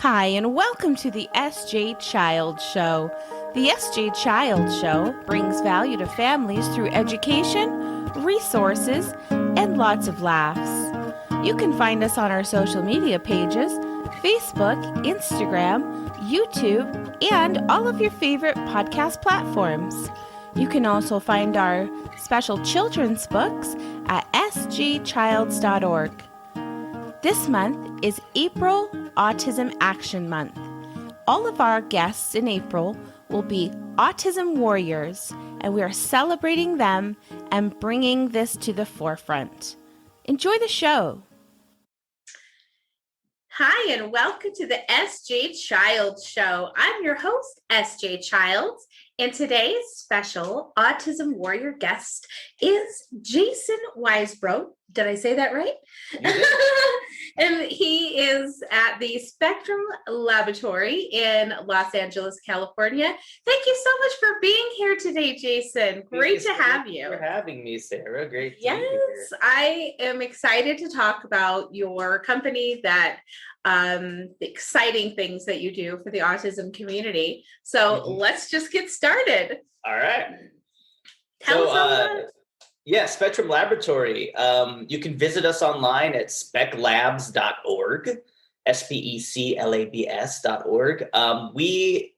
Hi, and welcome to the SJ Child Show. The SJ Child Show brings value to families through education, resources, and lots of laughs. You can find us on our social media pages, Facebook, Instagram, YouTube, and all of your favorite podcast platforms. You can also find our special children's books at sjchilds.org. This month is April Autism Action Month. All of our guests in April will be autism warriors, and we are celebrating them and bringing this to the forefront. Enjoy the show. Hi, and welcome to the SJ Childs Show. I'm your host, SJ Childs, and today's special Autism Warrior guest is Jason Weisbrot. Did I say that right? You did. And he is at the Spectrum Laboratory in Los Angeles, California. Thank you so much for being here today, Jason. Great to have you. Thanks for having me, Sarah. Great to be Yes, here. I am excited to talk about your company, the exciting things that you do for the autism community. So let's just get started. All right. Tell us all about it. Yeah, Spectrum Laboratory. You can visit us online at speclabs.org, speclabs.org. We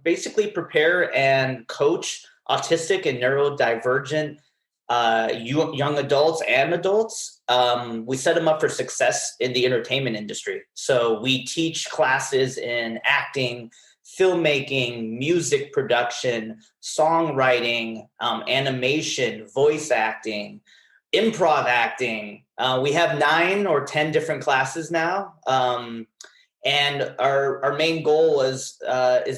basically prepare and coach autistic and neurodivergent young adults and adults. We set them up for success in the entertainment industry. So we teach classes in acting, filmmaking, music production, songwriting, animation, voice acting, improv acting. We have 9 or 10 different classes now. And our main goal is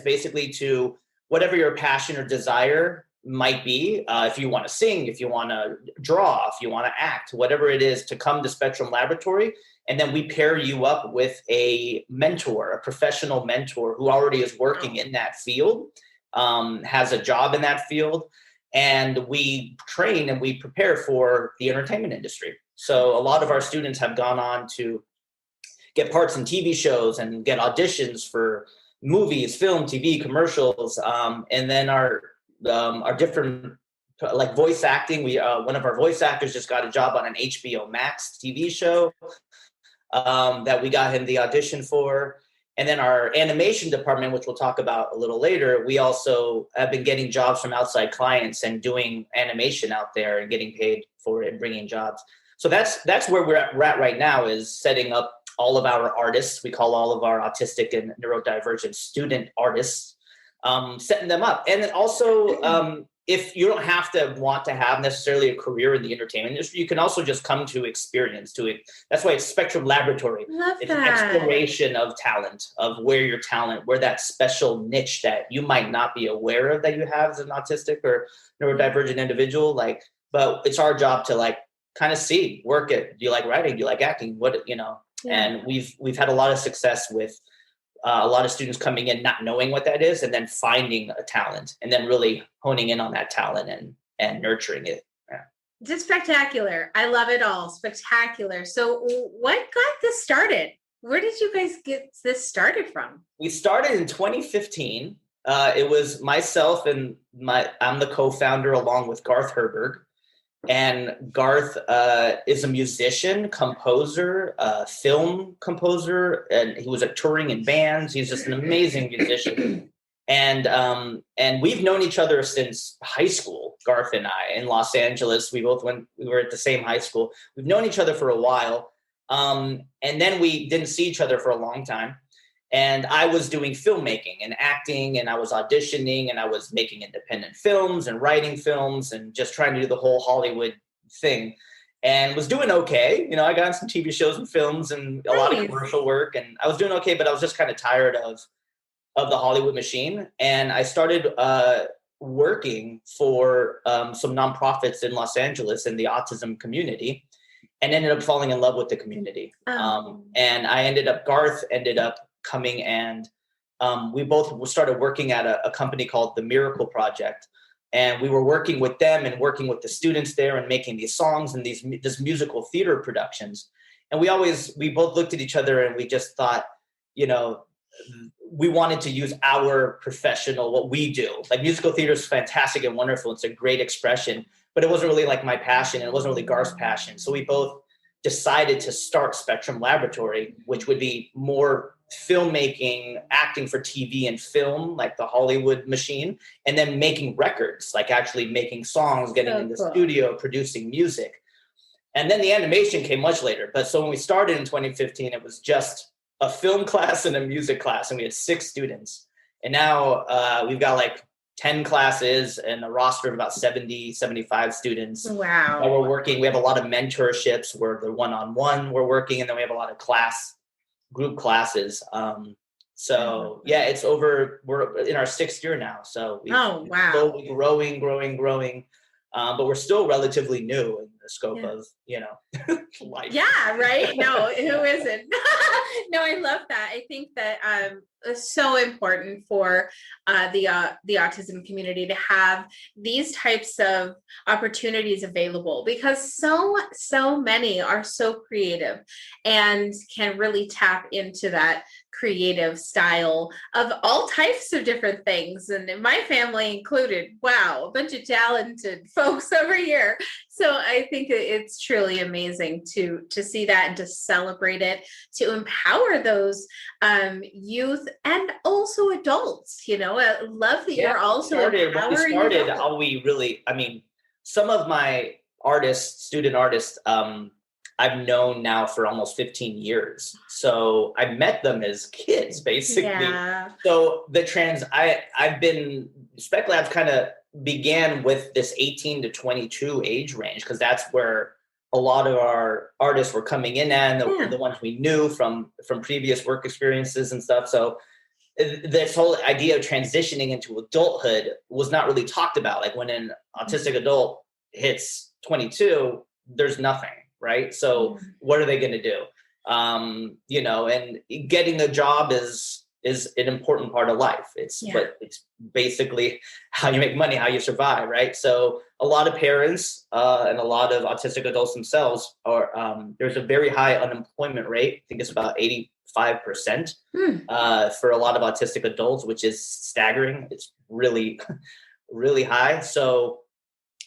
basically to whatever your passion or desire might be, if you want to sing, if you want to draw, if you want to act, whatever it is, to come to Spectrum Laboratory. And then we pair you up with a mentor, a professional mentor who already is working in that field, has a job in that field. And we train and we prepare for the entertainment industry. So a lot of our students have gone on to get parts in TV shows and get auditions for movies, film, TV, commercials. And then our different, like voice acting, one of our voice actors just got a job on an HBO Max TV show that we got him the audition for. And then our animation department, which we'll talk about a little later, we also have been getting jobs from outside clients and doing animation out there and getting paid for it and bringing jobs. So that's where we're at right now, is setting up all of our artists. We call all of our autistic and neurodivergent student artists, setting them up. And then also, if you don't have to want to have necessarily a career in the entertainment industry, you can also just come to experience to it. That's why it's Spectrum Laboratory. Love it's that. An exploration of talent, of where that special niche that you might not be aware of that you have as an autistic or neurodivergent individual. But it's our job to kind of work it. Do you like writing? Do you like acting? Yeah. And we've had a lot of success with a lot of students coming in not knowing what that is, and then finding a talent, and then really honing in on that talent and nurturing it. Yeah. Just spectacular. I love it all. Spectacular. So what got this started? Where did you guys get this started from? We started in 2015. It was myself and I'm the co-founder along with Garth Herberg. And Garth is a musician, composer, film composer, and he was touring in bands. He's just an amazing musician. And we've known each other since high school, Garth and I, in Los Angeles. We were at the same high school. We've known each other for a while. And then we didn't see each other for a long time. And I was doing filmmaking and acting, and I was auditioning, and I was making independent films and writing films and just trying to do the whole Hollywood thing, and was doing okay. I got on some TV shows and films and a lot of commercial work, and I was doing okay, but I was just kind of tired of the Hollywood machine. And I started working for some nonprofits in Los Angeles in the autism community, and ended up falling in love with the community. And Garth ended up coming, and we both started working at a company called The Miracle Project, and we were working with them and working with the students there and making these songs and this musical theater productions. And we both looked at each other and we just thought, we wanted to use our professional, what we do. Like musical theater is fantastic and wonderful. It's a great expression, but it wasn't really like my passion. And it wasn't really Garth's passion. So we both decided to start Spectrum Laboratory, which would be more filmmaking, acting for TV and film, like the Hollywood machine, and then making records, like actually making songs, getting in the studio, producing music. And then the animation came much later. But so when we started in 2015, it was just a film class and a music class, and we had 6 students. And now we've got like 10 classes and a roster of about 70, 75 students. Wow. And we're working. We have a lot of mentorships where they're one-on-one we're working, and then we have a lot of group classes. So yeah, it's over. We're in our 6th year now. So we're slowly growing. But we're still relatively new in the scope of, life. Yeah, right. No, who isn't? No, I love that. I think that it's so important for the autism community to have these types of opportunities available, because so many are so creative and can really tap into that creative style of all types of different things. And my family included, wow, a bunch of talented folks over here. So I think it's truly amazing to see that and to celebrate it, to empower those youth and also adults. I love that you're also empowering. When we started, how we really, some of my student artists, I've known now for almost 15 years. So I met them as kids, basically. Yeah. So I've been, Spec Labs kind of began with this 18 to 22 age range, because that's where a lot of our artists were coming in at, and the ones we knew from previous work experiences and stuff. So this whole idea of transitioning into adulthood was not really talked about. Like when an autistic adult hits 22, there's nothing. Right. So what are they going to do? And getting a job is an important part of life. But it's basically how you make money, how you survive. Right. So a lot of parents and a lot of autistic adults themselves there's a very high unemployment rate. I think it's about 85% for a lot of autistic adults, which is staggering. It's really, really high. So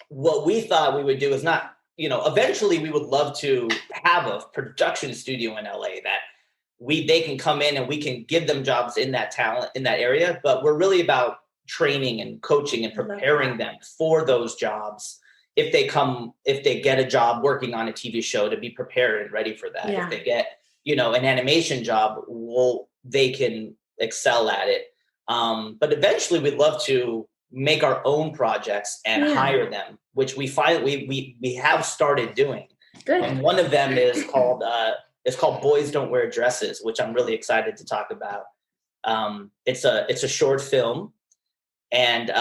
what we thought we would do is not, eventually we would love to have a production studio in LA that they can come in and we can give them jobs in that talent, in that area. But we're really about training and coaching and preparing them for those jobs. If they get a job working on a TV show, to be prepared and ready for that. If they get, an animation job, they can excel at it. But eventually we'd love to make our own projects and hire them, which we have started doing. Good. And one of them is called Boys Don't Wear Dresses, which I'm really excited to talk about. It's a short film, and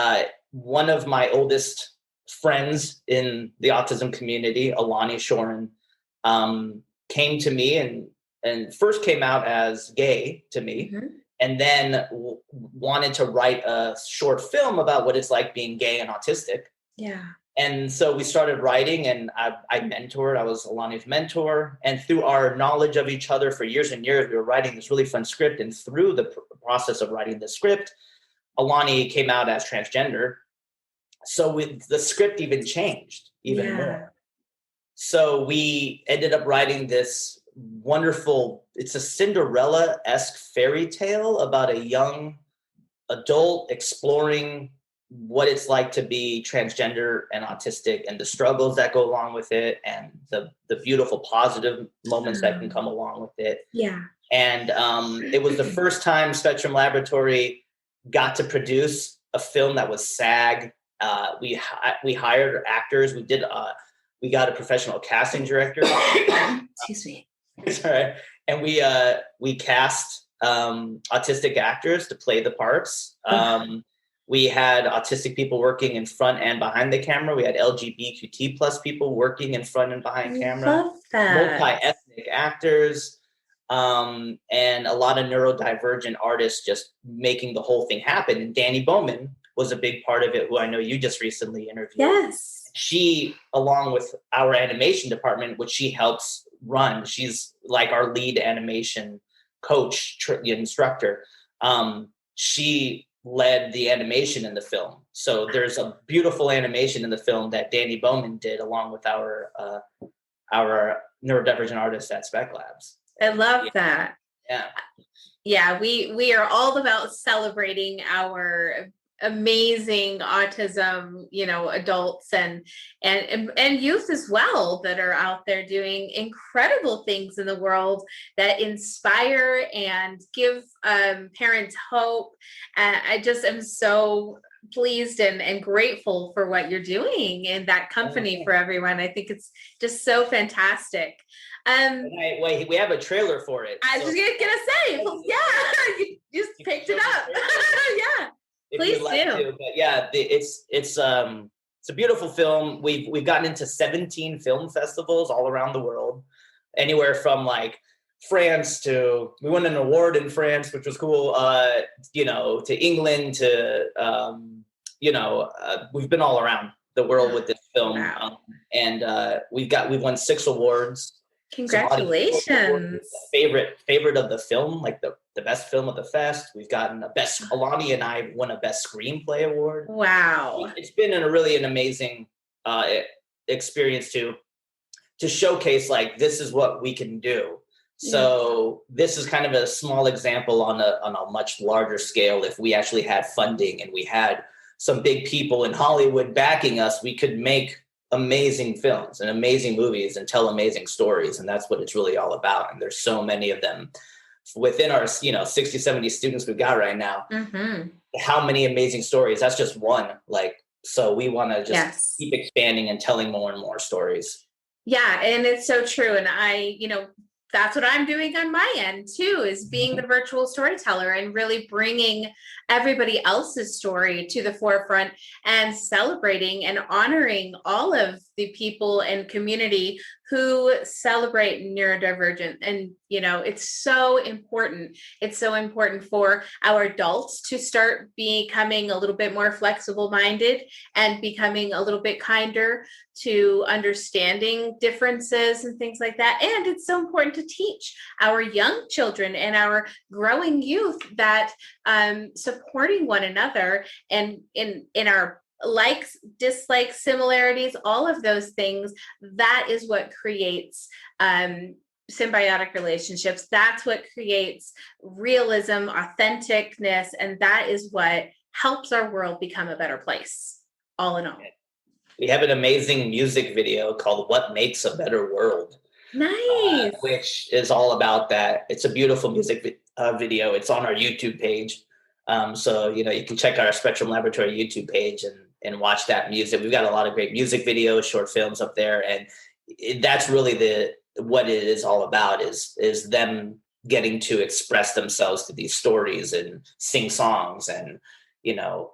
one of my oldest friends in the autism community, Alani Shorin, came to me and first came out as gay to me. Mm-hmm. And then wanted to write a short film about what it's like being gay and autistic. Yeah. And so we started writing, and I mentored. I was Alani's mentor. And through our knowledge of each other for years and years, we were writing this really fun script. And through the process of writing the script, Alani came out as transgender. So the script even changed even more. So we ended up writing this wonderful, it's a Cinderella-esque fairy tale about a young adult exploring what it's like to be transgender and autistic, and the struggles that go along with it, and the beautiful positive moments that can come along with it. Yeah. And it was the first time Spectrum Laboratory got to produce a film that was SAG. We hired actors. We got a professional casting director. Excuse me. It's all right. And we cast autistic actors to play the parts. We had autistic people working in front and behind the camera. We had LGBTQ plus people working in front and behind camera. Love that. Multi-ethnic actors, and a lot of neurodivergent artists just making the whole thing happen. And Danny Bowman was a big part of it, who I know you just recently interviewed. Yes. She, along with our animation department, which she helps run, she's like our lead animation coach, the instructor, she led the animation in the film. So there's a beautiful animation in the film that Danny Bowman did along with our neurodivergent artists at Spec Labs. I love that. Yeah. Yeah, we are all about celebrating our amazing autism, adults and youth as well, that are out there doing incredible things in the world that inspire and give parents hope. I just am so pleased and grateful for what you're doing in that company for everyone. I think it's just so fantastic. Wait, we have a trailer for it. I was just gonna say, well, yeah, you just picked it up. Yeah, please do. But yeah, it's a beautiful film. We've gotten into 17 film festivals all around the world, anywhere from like France to, we won an award in France, which was cool. To England to we've been all around the world with this film. Wow. We've won 6 awards. Congratulations. Favorite of the film, like the best film of the fest. We've gotten a best, Alani and I won a best screenplay award. Wow. It's been an amazing experience to showcase like this is what we can do. So this is kind of a small example on a much larger scale. If we actually had funding and we had some big people in Hollywood backing us, we could make amazing films and amazing movies and tell amazing stories. And that's what it's really all about. And there's so many of them within our 60, 70 students we've got right now. Mm-hmm. How many amazing stories. That's just one. So we want to just keep expanding and telling more and more stories. Yeah, and it's so true. And that's what I'm doing on my end too, is being the virtual storyteller and really bringing everybody else's story to the forefront and celebrating and honoring all of the people and community who celebrate neurodivergent. And, it's so important. It's so important for our adults to start becoming a little bit more flexible minded and becoming a little bit kinder to understanding differences and things like that. And it's so important to teach our young children and our growing youth that supporting one another and in our likes, dislikes, similarities, all of those things, that is what creates symbiotic relationships. That's what creates realism, authenticness, and that is what helps our world become a better place, all in all. We have an amazing music video called What Makes a Better World. Nice. Which is all about that. It's a beautiful music video. It's on our YouTube page. So, you can check out our Spectrum Laboratory YouTube page and watch that music. We've got a lot of great music videos, short films up there. And that's really what it is all about is them getting to express themselves to these stories and sing songs and,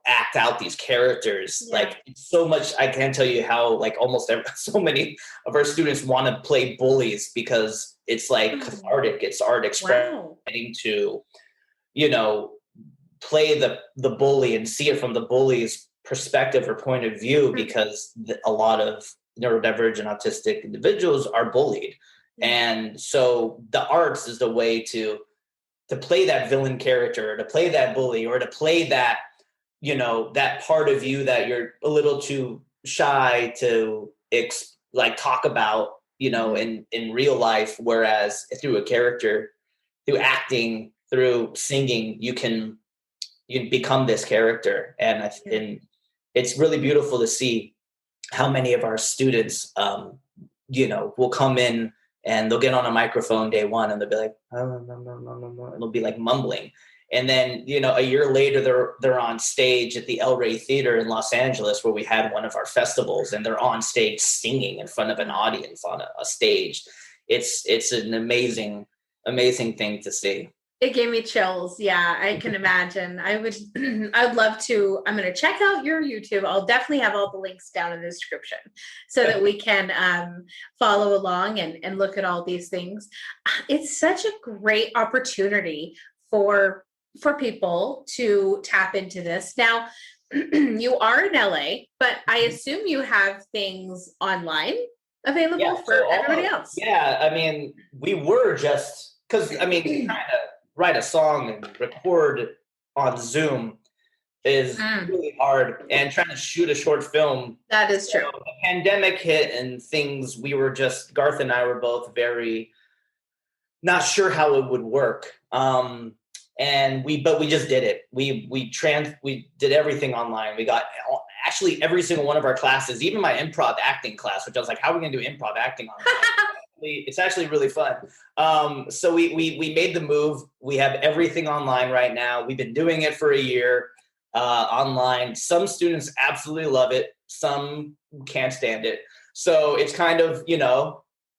act out these characters. Yeah. Like so much, I can't tell you how so many of our students want to play bullies because it's like cathartic. It's art expressing to, play the bully and see it from the bully's perspective or point of view, because a lot of neurodivergent autistic individuals are bullied. And so the arts is the way to play that villain character, or to play that bully, or to play that, that part of you that you're a little too shy to talk about, in real life. Whereas through a character, through acting, through singing, you become this character. And it's really beautiful to see how many of our students, will come in and they'll get on a microphone day one and they'll be like, oh, no, and they'll be like mumbling. And then, a year later, they're on stage at the El Rey Theater in Los Angeles, where we had one of our festivals, and they're on stage singing in front of an audience on a stage. It's an amazing, amazing thing to see. It gave me chills. Yeah, I can imagine. I'd love to. I'm going to check out your YouTube. I'll definitely have all the links down in the description so that we can follow along and look at all these things. It's such a great opportunity for people to tap into this. Now, you are in LA, but I assume you have things online available for everybody else. Yeah, we were just, because, kind of, write a song and record on Zoom is really hard, and trying to shoot a short film. That is true. The pandemic hit and things, Garth and I were both very not sure how it would work. But we just did it. We did everything online. We got actually every single one of our classes, even my improv acting class, which I was like, how are we going to do improv acting online? It's actually really fun. So we made the move. We have everything online right now. We've been doing it for a year. Online. Some students absolutely love it. Some can't stand it. So it's kind of,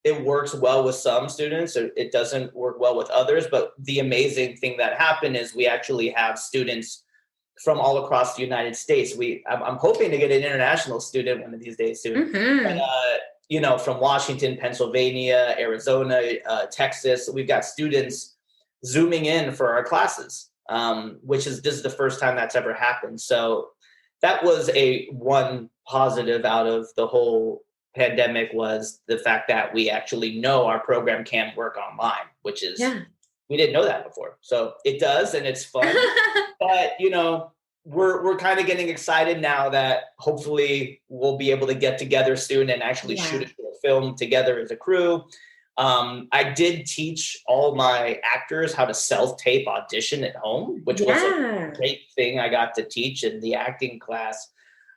it works well with some students. It doesn't work well with others. But the amazing thing that happened is we actually have students from all across the United States. I'm hoping to get an international student one of these days soon. But, from Washington, Pennsylvania, Arizona, Texas, we've got students Zooming in for our classes. This is the first time that's ever happened. So that was one positive out of the whole pandemic, was the fact that we actually know our program can work online, which is, we didn't know that before. So it does, and it's fun. But, we're kind of getting excited now that hopefully we'll be able to get together soon and actually shoot a short film together as a crew. I did teach all my actors how to self-tape audition at home, which was a great thing I got to teach in the acting class.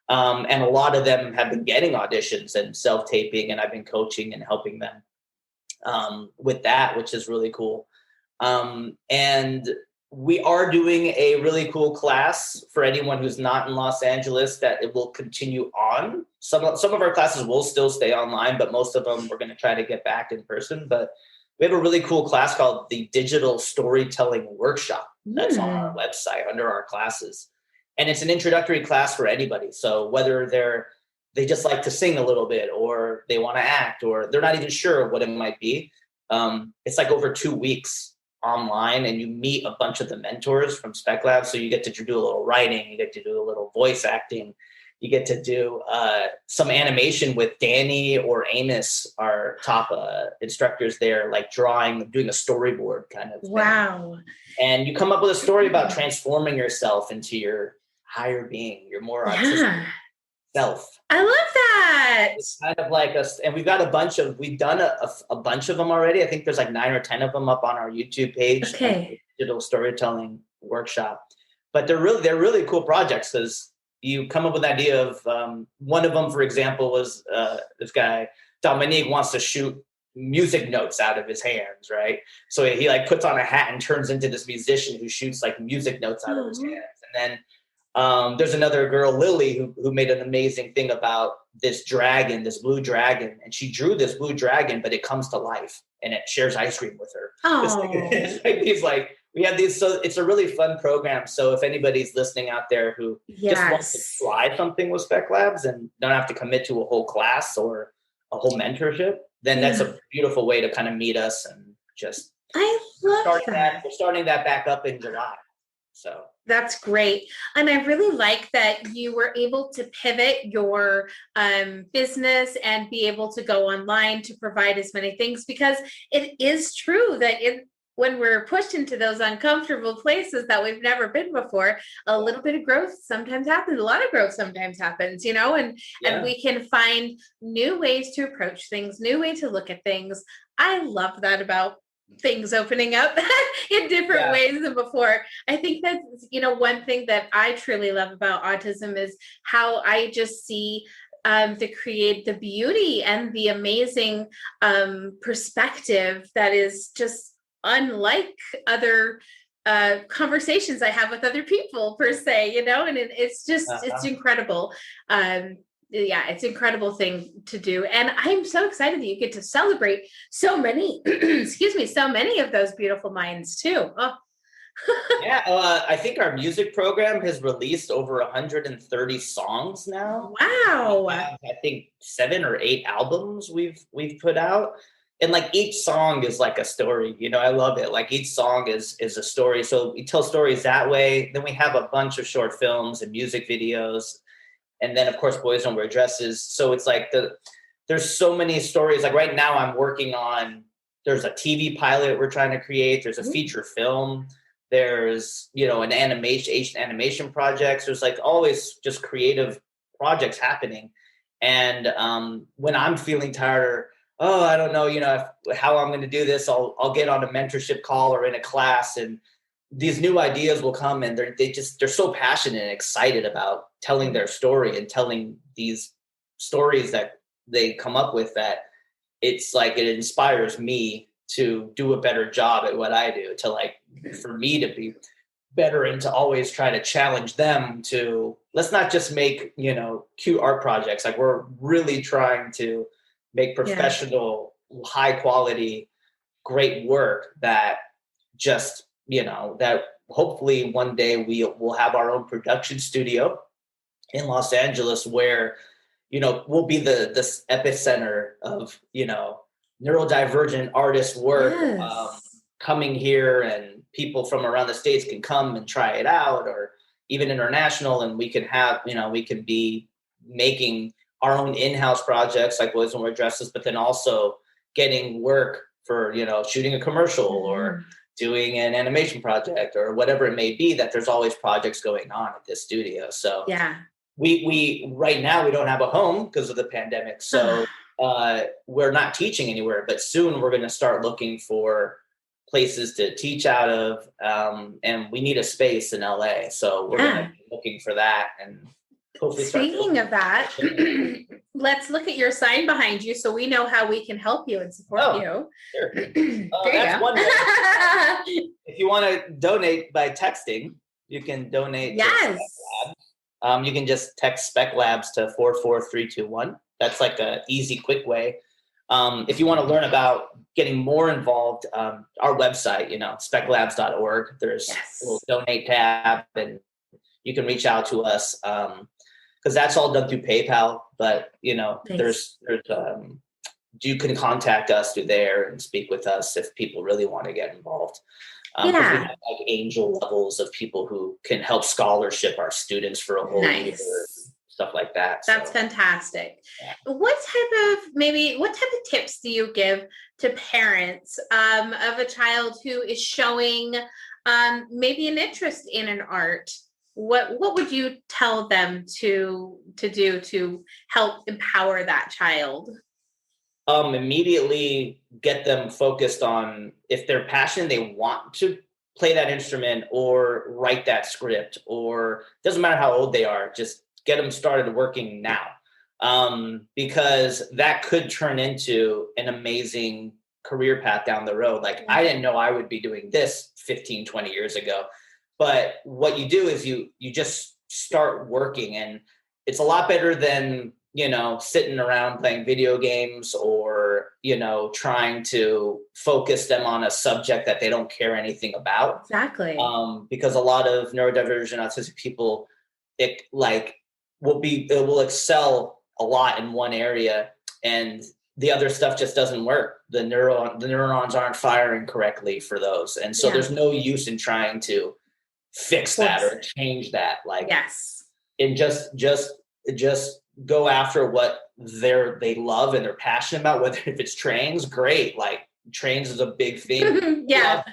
And a lot of them have been getting auditions and self-taping, and I've been coaching and helping them with that, which is really cool. And we are doing a really cool class for anyone who's not in Los Angeles, that it will continue on. Some of our classes will still stay online, but most of them we're going to try to get back in person. But we have a really cool class called the Digital Storytelling Workshop. That's on our website under our classes. And it's an introductory class for anybody. So whether they just like to sing a little bit, or they want to act, or they're not even sure what it might be, it's like over 2 weeks online, and you meet a bunch of the mentors from Spec Lab. So you get to do a little writing, you get to do a little voice acting, you get to do some animation with Danny or Amos, our top instructors there, like doing a storyboard kind of thing. Wow. And you come up with a story about transforming yourself into your higher being, your more artistic self. I love that. It's kind of like us, and we've done a bunch of them already. I think there's like 9 or 10 of them up on our YouTube page. Okay. Digital Storytelling Workshop. But they're really cool projects, because you come up with an idea of one of them, for example, was this guy Dominique wants to shoot music notes out of his hands, right? So he like puts on a hat and turns into this musician who shoots like music notes out of his hands. And then there's another girl, Lily, who made an amazing thing about this blue dragon, and she drew this blue dragon, but it comes to life and it shares ice cream with her. It's like we have these, so it's a really fun program. So if anybody's listening out there who just wants to try something with Spec Labs and don't have to commit to a whole class or a whole mentorship, then that's a beautiful way to kind of meet us and just love that. We're starting that back up in July. So that's great. And I really like that you were able to pivot your business and be able to go online to provide as many things, because it is true that when we're pushed into those uncomfortable places that we've never been before, a little bit of growth sometimes happens. A lot of growth sometimes happens, and we can find new ways to approach things, new way to look at things. I love that about things opening up in different ways than before. I think that's, one thing that I truly love about autism is how I just see the beauty and the amazing perspective that is just unlike other conversations I have with other people per se, and it's just, it's incredible. It's an incredible thing to do. And I'm so excited that you get to celebrate so many, so many of those beautiful minds too. Oh. I think our music program has released over 130 songs now. Wow. I think 7 or 8 albums we've put out. And like each song is like a story, I love it. Like each song is a story. So we tell stories that way. Then we have a bunch of short films and music videos. And then of course, Boys Don't Wear Dresses. So it's like there's so many stories. Like right now I'm working on there's a TV pilot we're trying to create. There's a feature film. There's, an Asian animation projects. There's like always just creative projects happening. And when I'm feeling tired, or, I don't know, how I'm going to do this, I'll get on a mentorship call or in a class, and these new ideas will come, and they're so passionate and excited about telling their story and telling these stories that they come up with, that it's like it inspires me to do a better job at what I do, for me to be better and to always try to challenge them to, let's not just make, cute art projects. Like, we're really trying to make professional, high quality, great work that just, that hopefully one day we'll have our own production studio in Los Angeles where, we'll be this epicenter of, neurodivergent artists work. Coming here, and people from around the States can come and try it out, or even international. And we can have, we can be making our own in-house projects like Boys Don't Wear Dresses, but then also getting work for, shooting a commercial or doing an animation project or whatever it may be, that there's always projects going on at this studio. So we right now, we don't have a home because of the pandemic. So we're not teaching anywhere, but soon we're going to start looking for places to teach out of, and we need a space in LA, so we're going to be looking for that. And hopefully, speaking of that, let's look at your sign behind you so we know how we can help you and support you. Sure. That's one way. If you want to donate by texting, you can donate. Yes. You can just text Spec Labs to 44321. That's like a easy, quick way. If you want to learn about getting more involved, our website, speclabs.org, there's a little donate tab, and you can reach out to us, because that's all done through PayPal. But, there's you can contact us through there and speak with us if people really want to get involved. We have like angel levels of people who can help scholarship our students for a whole year. Stuff like that. That's fantastic. What type of tips do you give to parents of a child who is showing maybe an interest in an art? What would you tell them to do to help empower that child? Immediately get them focused on, if they're passionate, they want to play that instrument or write that script, or doesn't matter how old they are, just get them started working now, because that could turn into an amazing career path down the road. Like, I didn't know I would be doing this 15, 20 years ago. But what you do is you just start working, and it's a lot better than, sitting around playing video games or, trying to focus them on a subject that they don't care anything about. Exactly. Because a lot of neurodivergent autistic people, will excel a lot in one area, and the other stuff just doesn't work. The neurons aren't firing correctly for those. And so there's no use in trying to fix that or change that. And just go after what they love and they're passionate about, whether if it's trains, great. Like, trains is a big thing.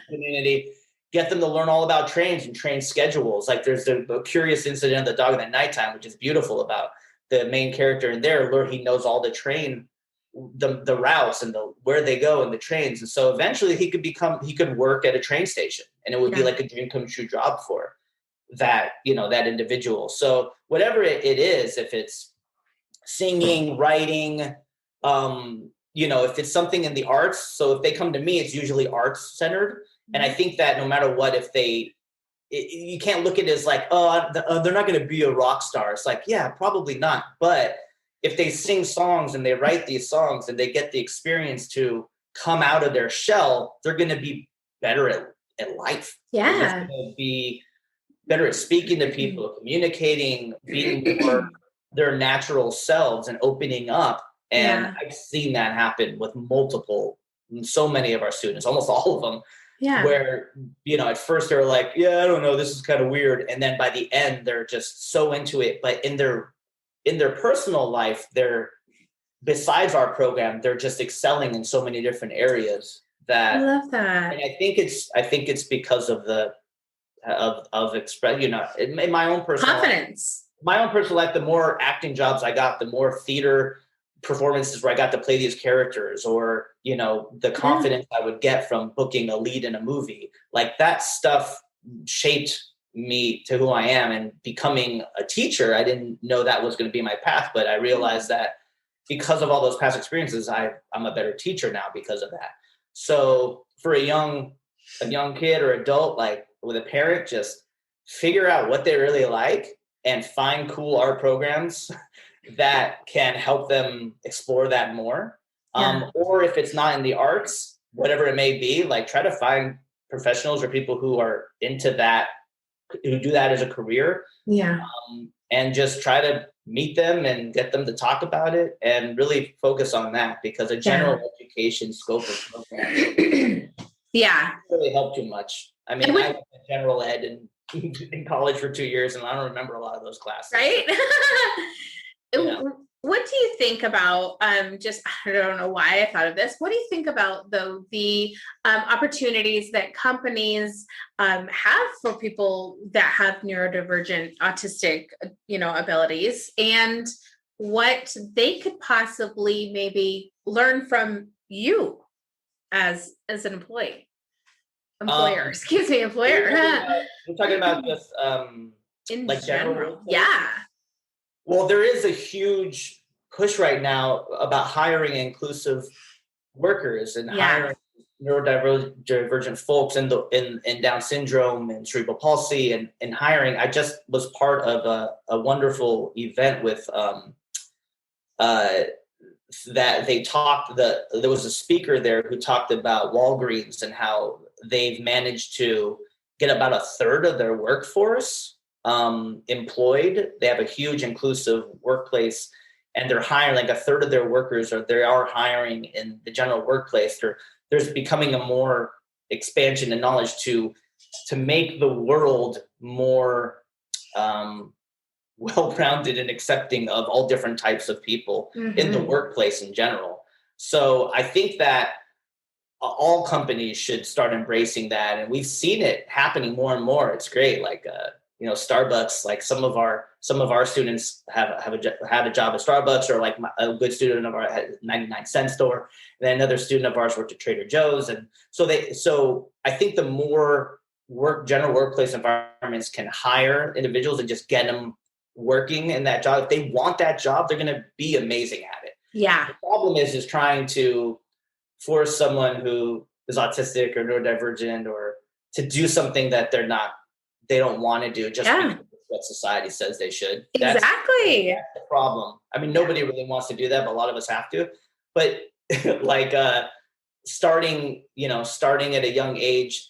Community. Get them to learn all about trains and train schedules. Like, there's the curious incident of the dog in the nighttime, which is beautiful, about the main character in there. He knows all the routes and where they go in the trains. And so eventually he could work at a train station, and it would be like a dream come true job for that, that individual. So whatever it is, if it's singing, writing, if it's something in the arts. So if they come to me, it's usually arts centered. And I think that no matter what, you can't look at it as like, they're not going to be a rock star. It's like, yeah, probably not. But if they sing songs and they write these songs and they get the experience to come out of their shell, they're going to be better at life. They're going to be better at speaking to people, communicating, being more their natural selves and opening up. And I've seen that happen with so many of our students, almost all of them. Where, at first they're like, I don't know, this is kind of weird. And then by the end, they're just so into it. But in their personal life, besides our program, they're just excelling in so many different areas I that, love that. and I think it's because of the of express, you know, in my own personal life, Confidence. the more acting jobs I got, the more theater performances where I got to play these characters, or, you know, the confidence I would get from booking a lead in a movie. Like that stuff shaped me to who I am. And becoming a teacher, I didn't know that was going to be my path, but I realized that because of all those past experiences, I'm a better teacher now because of that. So for a young kid or adult, like with a parent, just figure out what they really like and find cool art programs that can help them explore that more. Yeah. Or if it's not in the arts, whatever it may be, like try to find professionals or people who are into that, who do that as a career, Yeah. and just try to meet them and get them to talk about it and really focus on that, because a general education scope of programs Yeah. really help too much. I mean, I went to general ed in college for 2 years, and I don't remember a lot of those classes. Right? Yeah. What do you think about just, I don't know why I thought of this. What do you think about though the opportunities that companies have for people that have neurodivergent autistic, you know, abilities, and what they could possibly maybe learn from you as an employer, excuse me, employer. You're talking about just In like general. workplace? Yeah. Well, there is a huge push right now about hiring inclusive workers and hiring neurodivergent folks in Down syndrome and cerebral palsy, and hiring. I just was part of a wonderful event with that they talked, there was a speaker there who talked about Walgreens and how they've managed to get about a third of their workforce employed. They have a huge inclusive workplace, and they're hiring like a third of their workers, or they are hiring in the general workplace. There's becoming a more expansion and knowledge to make the world more well-rounded and accepting of all different types of people in the workplace in general. So I think that all companies should start embracing that, and we've seen it happening more and more. It's great. Like you know, Starbucks. Like some of our students have a job at Starbucks, or like a good student of ours had a 99-cent store. And then another student of ours worked at Trader Joe's, and so I think the more general workplace environments can hire individuals and just get them working in that job. If they want that job, they're going to be amazing at it. Yeah. The problem is trying to force someone who is autistic or neurodivergent or to do something that they don't want to do just because of what society says they should. Exactly. That's the problem. I mean, nobody really wants to do that, but a lot of us have to. But like starting at a young age,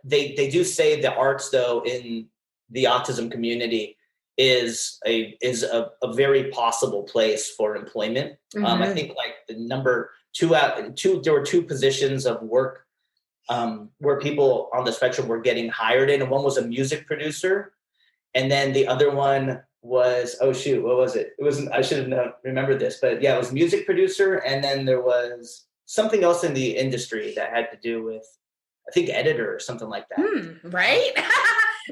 they do say the arts, though, in the autism community is a very possible place for employment. I think like the number two there were two positions of work where people on the spectrum were getting hired in, and one was a music producer, and then the other one was, oh shoot, what was it? It wasn't, I should have remembered this, but yeah, it was music producer, and then there was something else in the industry that had to do with, I think, editor or something like that. Right?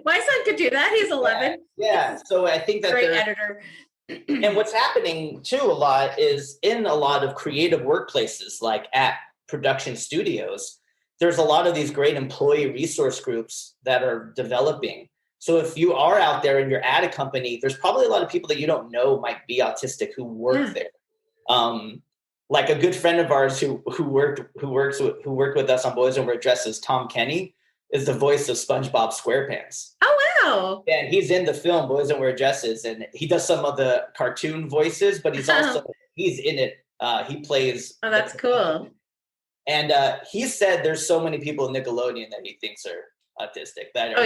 My son could do that. He's 11. Yeah. So I think that great editor. And what's happening too a lot is in a lot of creative workplaces, like at production studios, there's a lot of these great employee resource groups that are developing. So if you are out there and you're at a company, there's probably a lot of people that you don't know might be autistic who work there. Like a good friend of ours who worked with us on Boys and Wear Dresses, Tom Kenny, is the voice of SpongeBob SquarePants. Oh wow! And he's in the film Boys and Wear Dresses, and he does some of the cartoon voices, but he's in it. He plays. Oh, that's cool. And he said there's so many people in Nickelodeon that he thinks are autistic that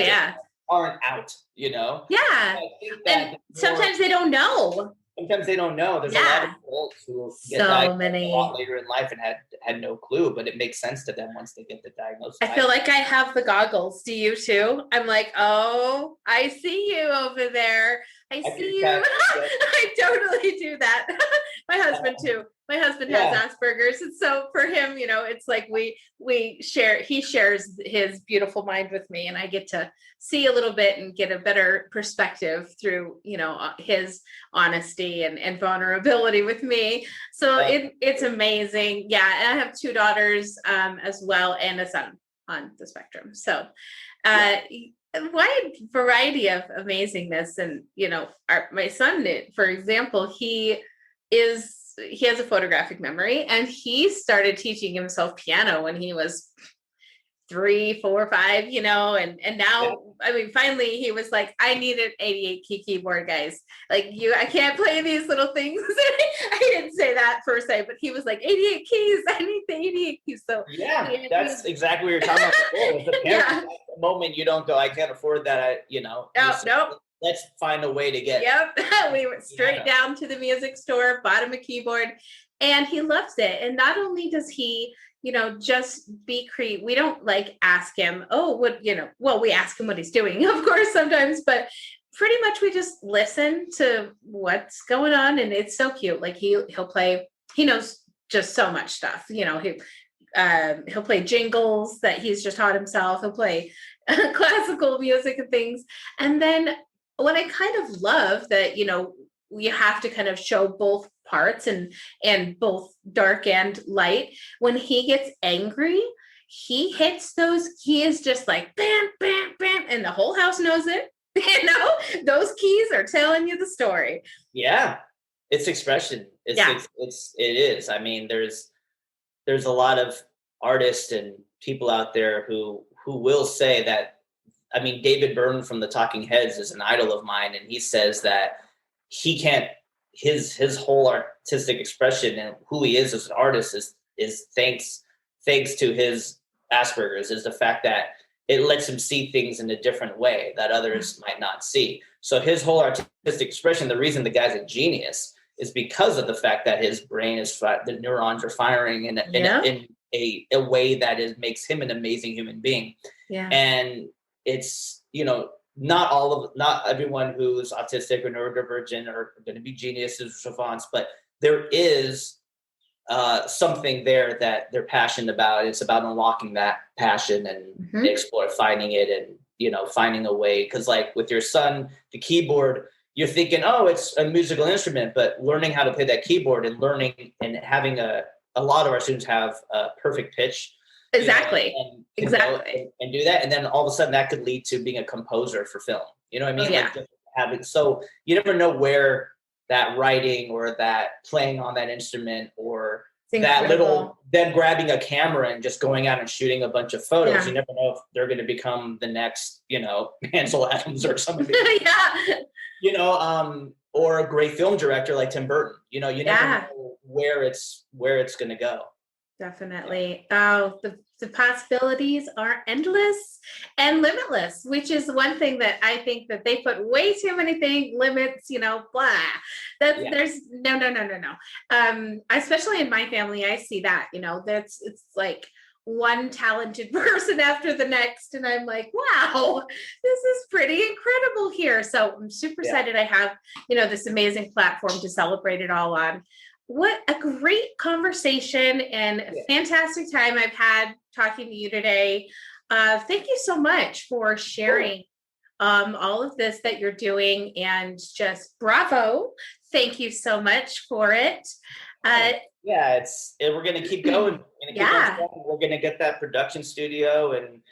aren't out. You know. Yeah. And sometimes they don't know. Sometimes they don't know. There's a lot of adults who get diagnosed a lot later in life and had no clue, but it makes sense to them once they get the diagnosis. I feel like I have the goggles. Do you too? I'm like, oh, I see you over there. I see you. I totally do that. My husband too. My husband has Asperger's, and so for him, it's like we share. He shares his beautiful mind with me, and I get to see a little bit and get a better perspective through his honesty and vulnerability with me. So it's amazing. Yeah, and I have 2 daughters as well, and a son on the spectrum. So wide variety of amazingness. And my son, for example, he has a photographic memory, and he started teaching himself piano when he was 3, 4, 5, and now, I mean, finally he was like, I need an 88 key keyboard, guys. Like I can't play these little things. I didn't say that per se, but he was like, 88 keys, I need the 88 keys. So that's exactly what you're talking about before. As a parent, at the moment you don't go, I can't afford that. Nope. Let's find a way to get. Yep. We went straight down to the music store, bought him a keyboard, and he loves it. And not only does he, just be creative. We don't like ask him, we ask him what he's doing, of course, sometimes, but pretty much we just listen to what's going on. And it's so cute. Like he'll play, he knows just so much stuff. He'll play jingles that he's just taught himself. He'll play classical music and things. And then what I kind of love that, you have to kind of show both parts and both dark and light. When he gets angry, he hits those keys just like bam, bam, bam, and the whole house knows it. Those keys are telling you the story. Yeah, it's expression. It is. I mean, there's a lot of artists and people out there who will say that. I mean, David Byrne from the Talking Heads is an idol of mine, and he says that he can't. His whole artistic expression and who he is as an artist is thanks to his Asperger's, is the fact that it lets him see things in a different way that others might not see. So his whole artistic expression, the reason the guy's a genius is because of the fact that his brain the neurons are firing in a way that makes him an amazing human being. Yeah. And it's, not everyone who's autistic or neurodivergent are going to be geniuses or savants, but there is something there that they're passionate about. It's about unlocking that passion and finding it and, finding a way. Because like with your son, the keyboard, you're thinking, oh, it's a musical instrument, but learning how to play that keyboard and learning and having a lot of our students have a perfect pitch. Exactly. And do that. And then all of a sudden that could lead to being a composer for film. You know what I mean? Oh, yeah. Like so you never know where that writing or that playing on that instrument or them grabbing a camera and just going out and shooting a bunch of photos. Yeah. You never know if they're going to become the next, Ansel Adams or something. Or a great film director like Tim Burton. You never know where it's going to go. Definitely. Oh, the possibilities are endless and limitless, which is one thing that I think that they put way too many limits, blah. There's no. Especially in my family, I see that, it's like one talented person after the next. And I'm like, wow, this is pretty incredible here. So I'm super excited I have, this amazing platform to celebrate it all on. What a great conversation and fantastic time I've had talking to you today. Thank you so much for sharing all of this that you're doing, and just bravo. Thank you so much for it. We're going to keep going. We're going to get that production studio and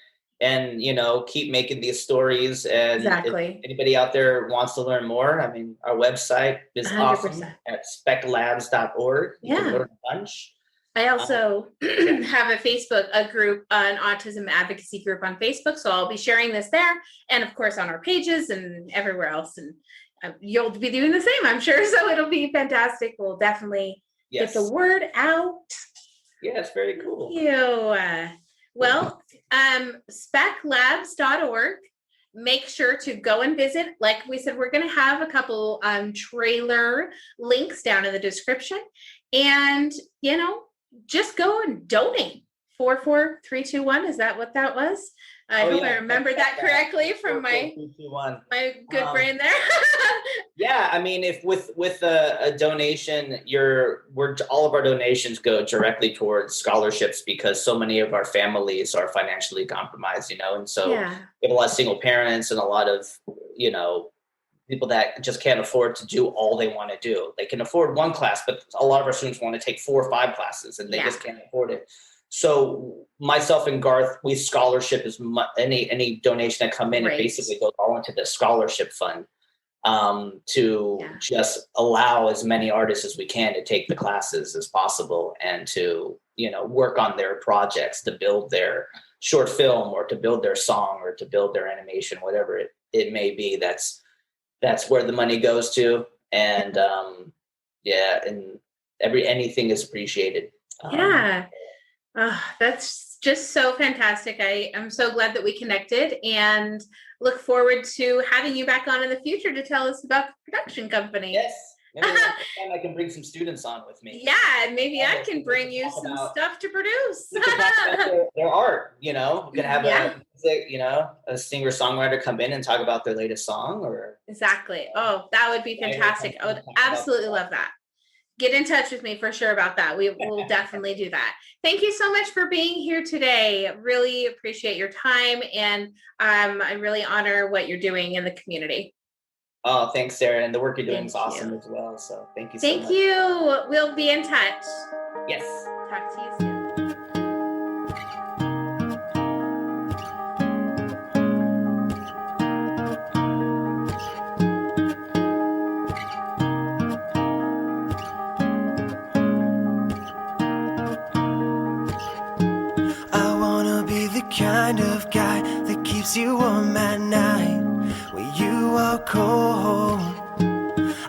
keep making these stories. And if anybody out there wants to learn more, I mean, our website is 100%. Awesome at speclabs.org. You can learn a bunch. I also have a group, an autism advocacy group on Facebook. So I'll be sharing this there, and of course on our pages and everywhere else. And you'll be doing the same, I'm sure. So it'll be fantastic. We'll definitely get the word out. Yeah, it's very cool. Thank you. Well, speclabs.org. Make sure to go and visit. Like we said, we're going to have a couple trailer links down in the description, and just go and donate 44321. Is that what that was? I hope I remembered that correctly from my 44321. good brain there. Yeah, I mean, if with a donation, all of our donations go directly towards scholarships because so many of our families are financially compromised, and so we have a lot of single parents and a lot of people that just can't afford to do all they want to do. They can afford one class, but a lot of our students want to take 4 or 5 classes, and they just can't afford it. So myself and Garth, we scholarship any donation that come in, it basically goes all into the scholarship fund to just allow as many artists as we can to take the classes as possible and to, work on their projects, to build their short film or to build their song or to build their animation, whatever it may be. That's where the money goes to. And and anything is appreciated. That's just so fantastic. I am so glad that we connected and look forward to having you back on in the future to tell us about the production company. Yes. Maybe next time I can bring some students on with me. Yeah, maybe I can bring you some stuff to produce. Their art, we can have a singer-songwriter come in and talk about their latest song or. Exactly. Oh, that would be fantastic. I would absolutely love that. Get in touch with me for sure about that. We will definitely do that. Thank you so much for being here today. Really appreciate your time, and I really honor what you're doing in the community. Oh, thanks, Sarah. And the work you're doing is awesome as well. So thank you so much. Thank you. We'll be in touch. Yes. Talk to you soon. Kind of guy that keeps you warm at night when you are cold.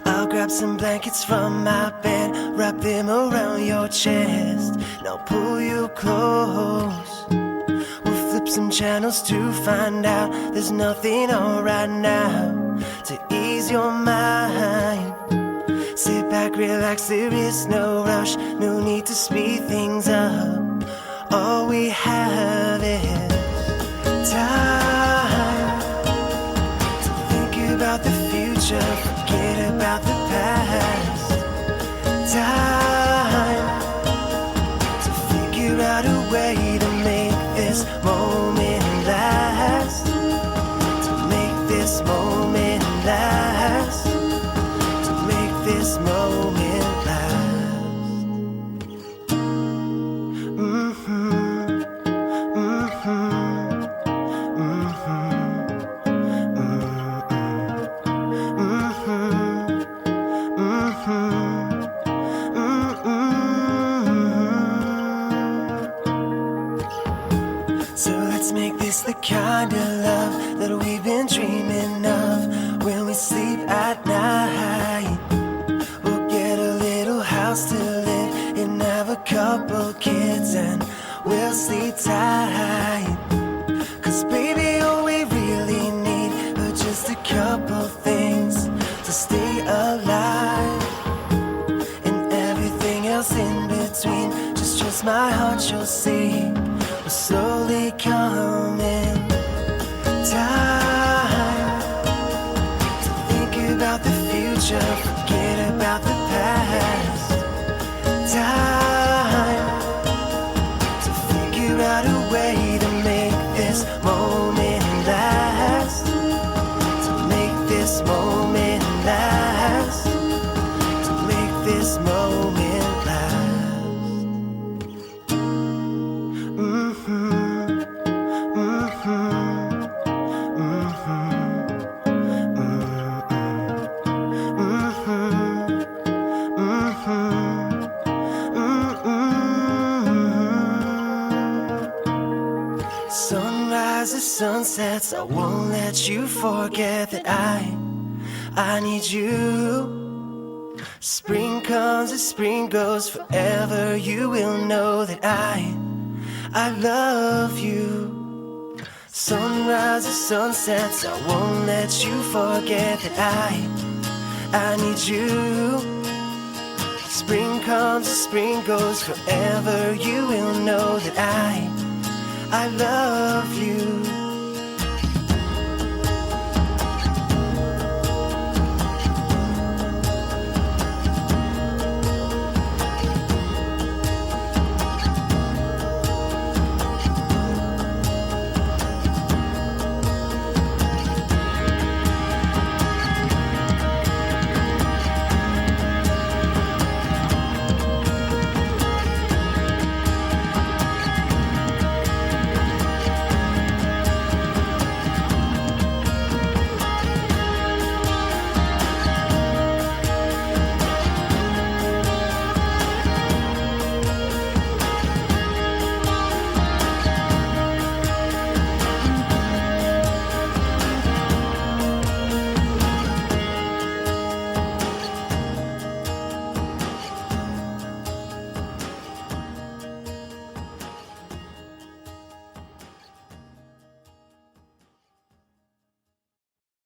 I'll grab some blankets from my bed, wrap them around your chest, now pull you close. We'll flip some channels to find out there's nothing on right now to ease your mind. Sit back, relax, there is no rush, no need to speed things up. All we have is time to think about the future, forget about the past. Time to figure out a way to make this moment last. To make this moment last. To make this moment last. The kind of love that we've been dreaming of when we sleep at night. We'll get a little house to live in, have a couple kids, and we'll sleep tight. Cause baby, all we really need are just a couple things to stay alive, and everything else in between. Just trust my heart, you'll see. We're slowly coming. Time to think about the future, forget about the past. Time to figure out a way to make this moment last. To make this moment last. To make this moment last. Sunsets, I won't let you forget that I need you. Spring comes as spring goes, forever you will know that I love you. Sunrises, sunsets, I won't let you forget that I need you. spring comes, spring goes, forever you will know that I love you.